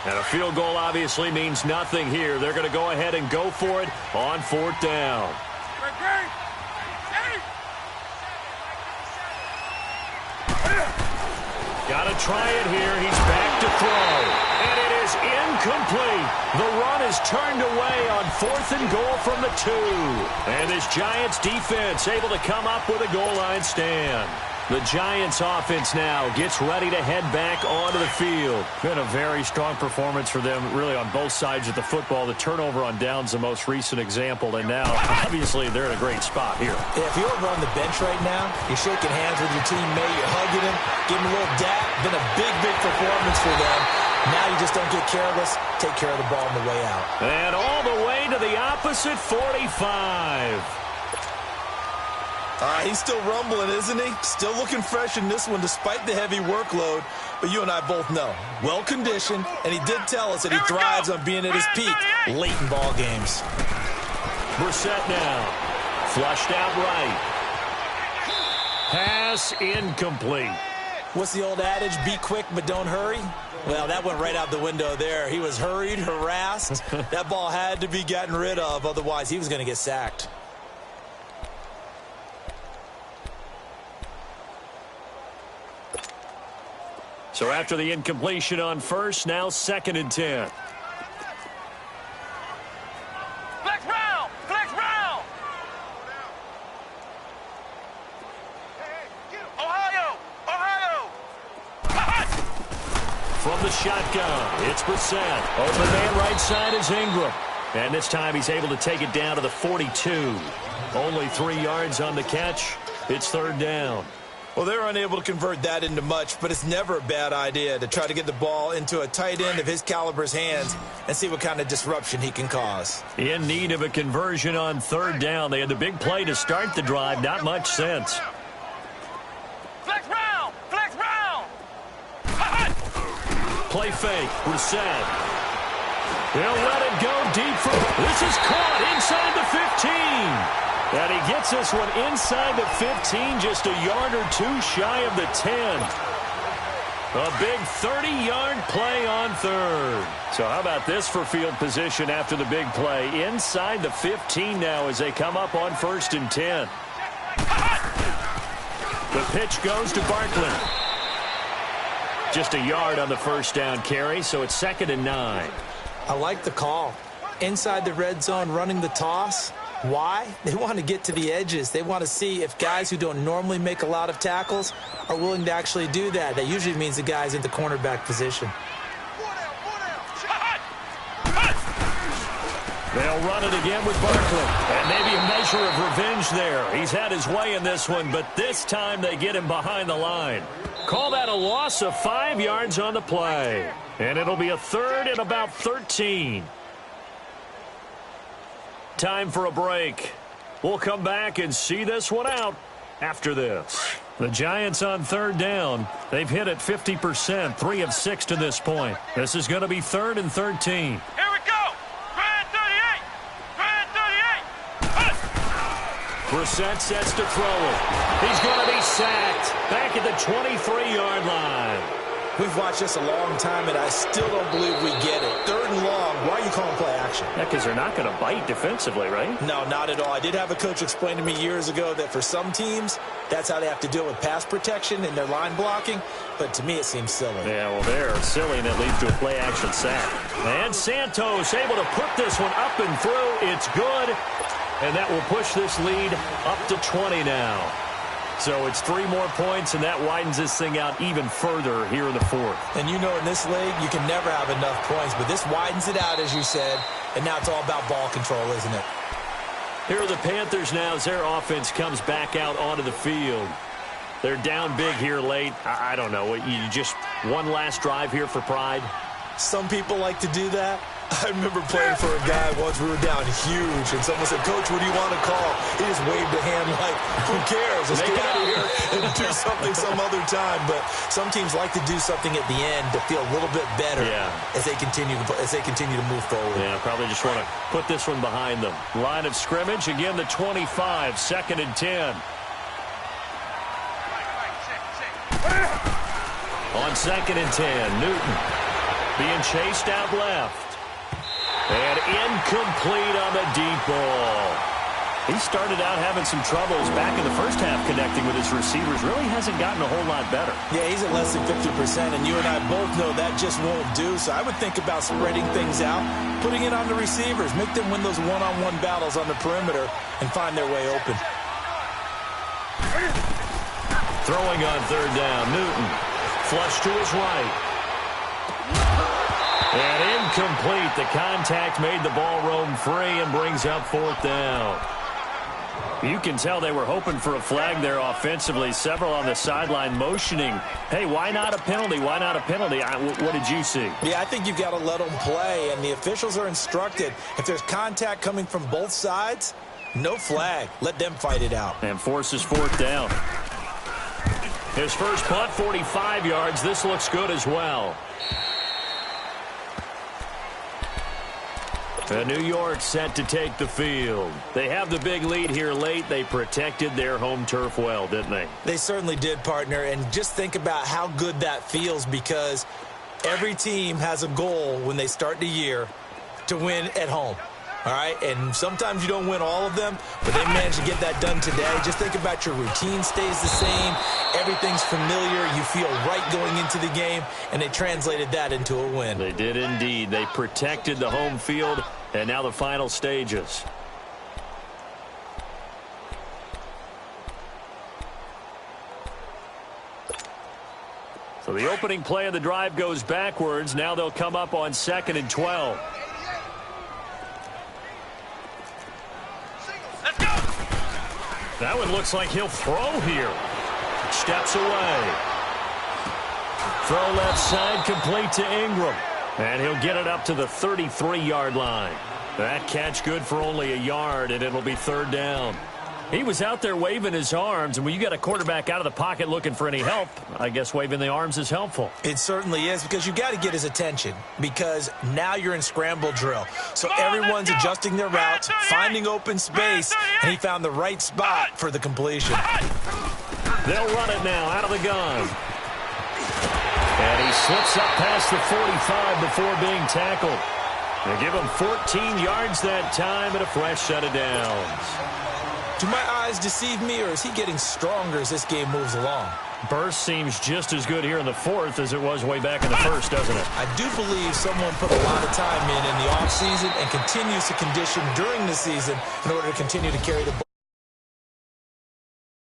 And a field goal obviously means nothing here. They're going to go ahead and go for it on 4th down. Got to try it here. He's back to throw. And it is incomplete. The run is turned away on 4th and goal from the 2. And this Giants defense able to come up with a goal line stand. The Giants offense now gets ready to head back onto the field. Been a very strong performance for them really on both sides of the football. The turnover on downs the most recent example, and now obviously they're in a great spot here. Yeah, if you're over on the bench right now, you're shaking hands with your teammate, you're hugging him, giving him a little dap. Been a big, big performance for them. Now you just don't get careless. Take care of the ball on the way out. And all the way to the opposite 45. He's still rumbling, isn't he? Still looking fresh in this one despite the heavy workload. But you and I both know, well-conditioned, and he did tell us that he thrives on being at his peak late in ball games. Brissett now. Flushed out right. Pass incomplete. What's the old adage? Be quick, but don't hurry? Well, that went right out the window there. He was hurried, harassed. That ball had to be gotten rid of, otherwise he was going to get sacked. So after the incompletion on 1st, now 2nd and 10. Flex round! Flex round! Ohio! Ohio! From the shotgun, it's Brissett. Open man right side is Ingram. And this time he's able to take it down to the 42. Only 3 yards on the catch. It's 3rd down. Well, they're unable to convert that into much, but it's never a bad idea to try to get the ball into a tight end of his caliber's hands and see what kind of disruption he can cause. In need of a conversion on 3rd down. They had the big play to start the drive. Not much sense. Flex round! Flex round! Play fake. Brissett. He'll let it go deep from. This is caught inside the 15. And he gets this one inside the 15, just a yard or two shy of the 10. A big 30-yard play on 3rd. So how about this for field position after the big play? Inside the 15 now as they come up on 1st and 10. The pitch goes to Barkley. Just a yard on the 1st down carry, so it's 2nd and 9. I like the call. Inside the red zone running the toss. Why? They want to get to the edges. They want to see if guys who don't normally make a lot of tackles are willing to actually do that. That usually means the guy's in the cornerback position. They'll run it again with Barkley. And maybe a measure of revenge there. He's had his way in this one, but this time they get him behind the line. Call that a loss of 5 yards on the play. And it'll be a third and about 13. Time for a break. We'll come back and see this one out after this. The Giants on third down. They've hit it 50%, 3 of 6 to this point. This is going to be 3rd and 13. Brissett sets to throw it. He's going to be sacked. Back at the 23-yard line. We've watched this a long time, and I still don't believe we get it. 3rd and long. Why are you calling play action? Yeah, because they're not going to bite defensively, right? No, not at all. I did have a coach explain to me years ago that for some teams, that's how they have to deal with pass protection and their line blocking. But to me, it seems silly. Yeah, well, they're silly, and it leads to a play action sack. And Santos able to put this one up and through. It's good. And that will push this lead up to 20 now. So it's 3 more points, and that widens this thing out even further here in the 4th. And you know in this league, you can never have enough points, but this widens it out, as you said, and now it's all about ball control, isn't it? Here are the Panthers now as their offense comes back out onto the field. They're down big here late. I don't know. You just one last drive here for pride? Some people like to do that. I remember playing for a guy once. We were down huge, and someone said, "Coach, what do you want to call?" He just waved a hand like, "Who cares? Let's get out of here and do something some other time." But some teams like to do something at the end to feel a little bit better as they continue to move forward. Yeah, probably just want to put this one behind them. Line of scrimmage again, the 25, 2nd and 10. On 2nd and 10, Newton being chased out left. And incomplete on the deep ball. He started out having some troubles back in the first half connecting with his receivers. Really hasn't gotten a whole lot better. Yeah, he's at less than 50%, and you and I both know that just won't do. So I would think about spreading things out, putting it on the receivers, make them win those one-on-one battles on the perimeter, and find their way open. Throwing on 3rd down, Newton. Flush to his right. And incomplete. The contact made the ball roam free and brings up 4th down. You can tell they were hoping for a flag there offensively. Several on the sideline motioning. Hey, why not a penalty? Why not a penalty? What did you see? Yeah, I think you've got to let them play, and the officials are instructed. If there's contact coming from both sides, no flag. Let them fight it out. And forces 4th down. His first punt, 45 yards. This looks good as well. And New York set to take the field. They have the big lead here late. They protected their home turf well, didn't they? They certainly did, partner. And just think about how good that feels, because every team has a goal when they start the year to win at home. All right, and sometimes you don't win all of them, but they managed to get that done today. Just think about your routine stays the same. Everything's familiar. You feel right going into the game, and they translated that into a win. They did indeed. They protected the home field, and now the final stages. So the opening play of the drive goes backwards. Now they'll come up on 2nd and 12. That one looks like he'll throw here. Steps away. Throw left side, complete to Ingram. And he'll get it up to the 33-yard line. That catch good for only a yard, and it'll be 3rd down. He was out there waving his arms, and when you got a quarterback out of the pocket looking for any help, I guess waving the arms is helpful. It certainly is, because you got to get his attention, because now you're in scramble drill. So everyone's adjusting their routes, finding open space, and he found the right spot for the completion. They'll run it now out of the gun. And he slips up past the 45 before being tackled. They give him 14 yards that time and a fresh set of downs. Do my eyes deceive me, or is he getting stronger as this game moves along? Burst seems just as good here in the fourth as it was way back in the first, doesn't it? I do believe someone put a lot of time in the offseason and continues to condition during the season in order to continue to carry the ball.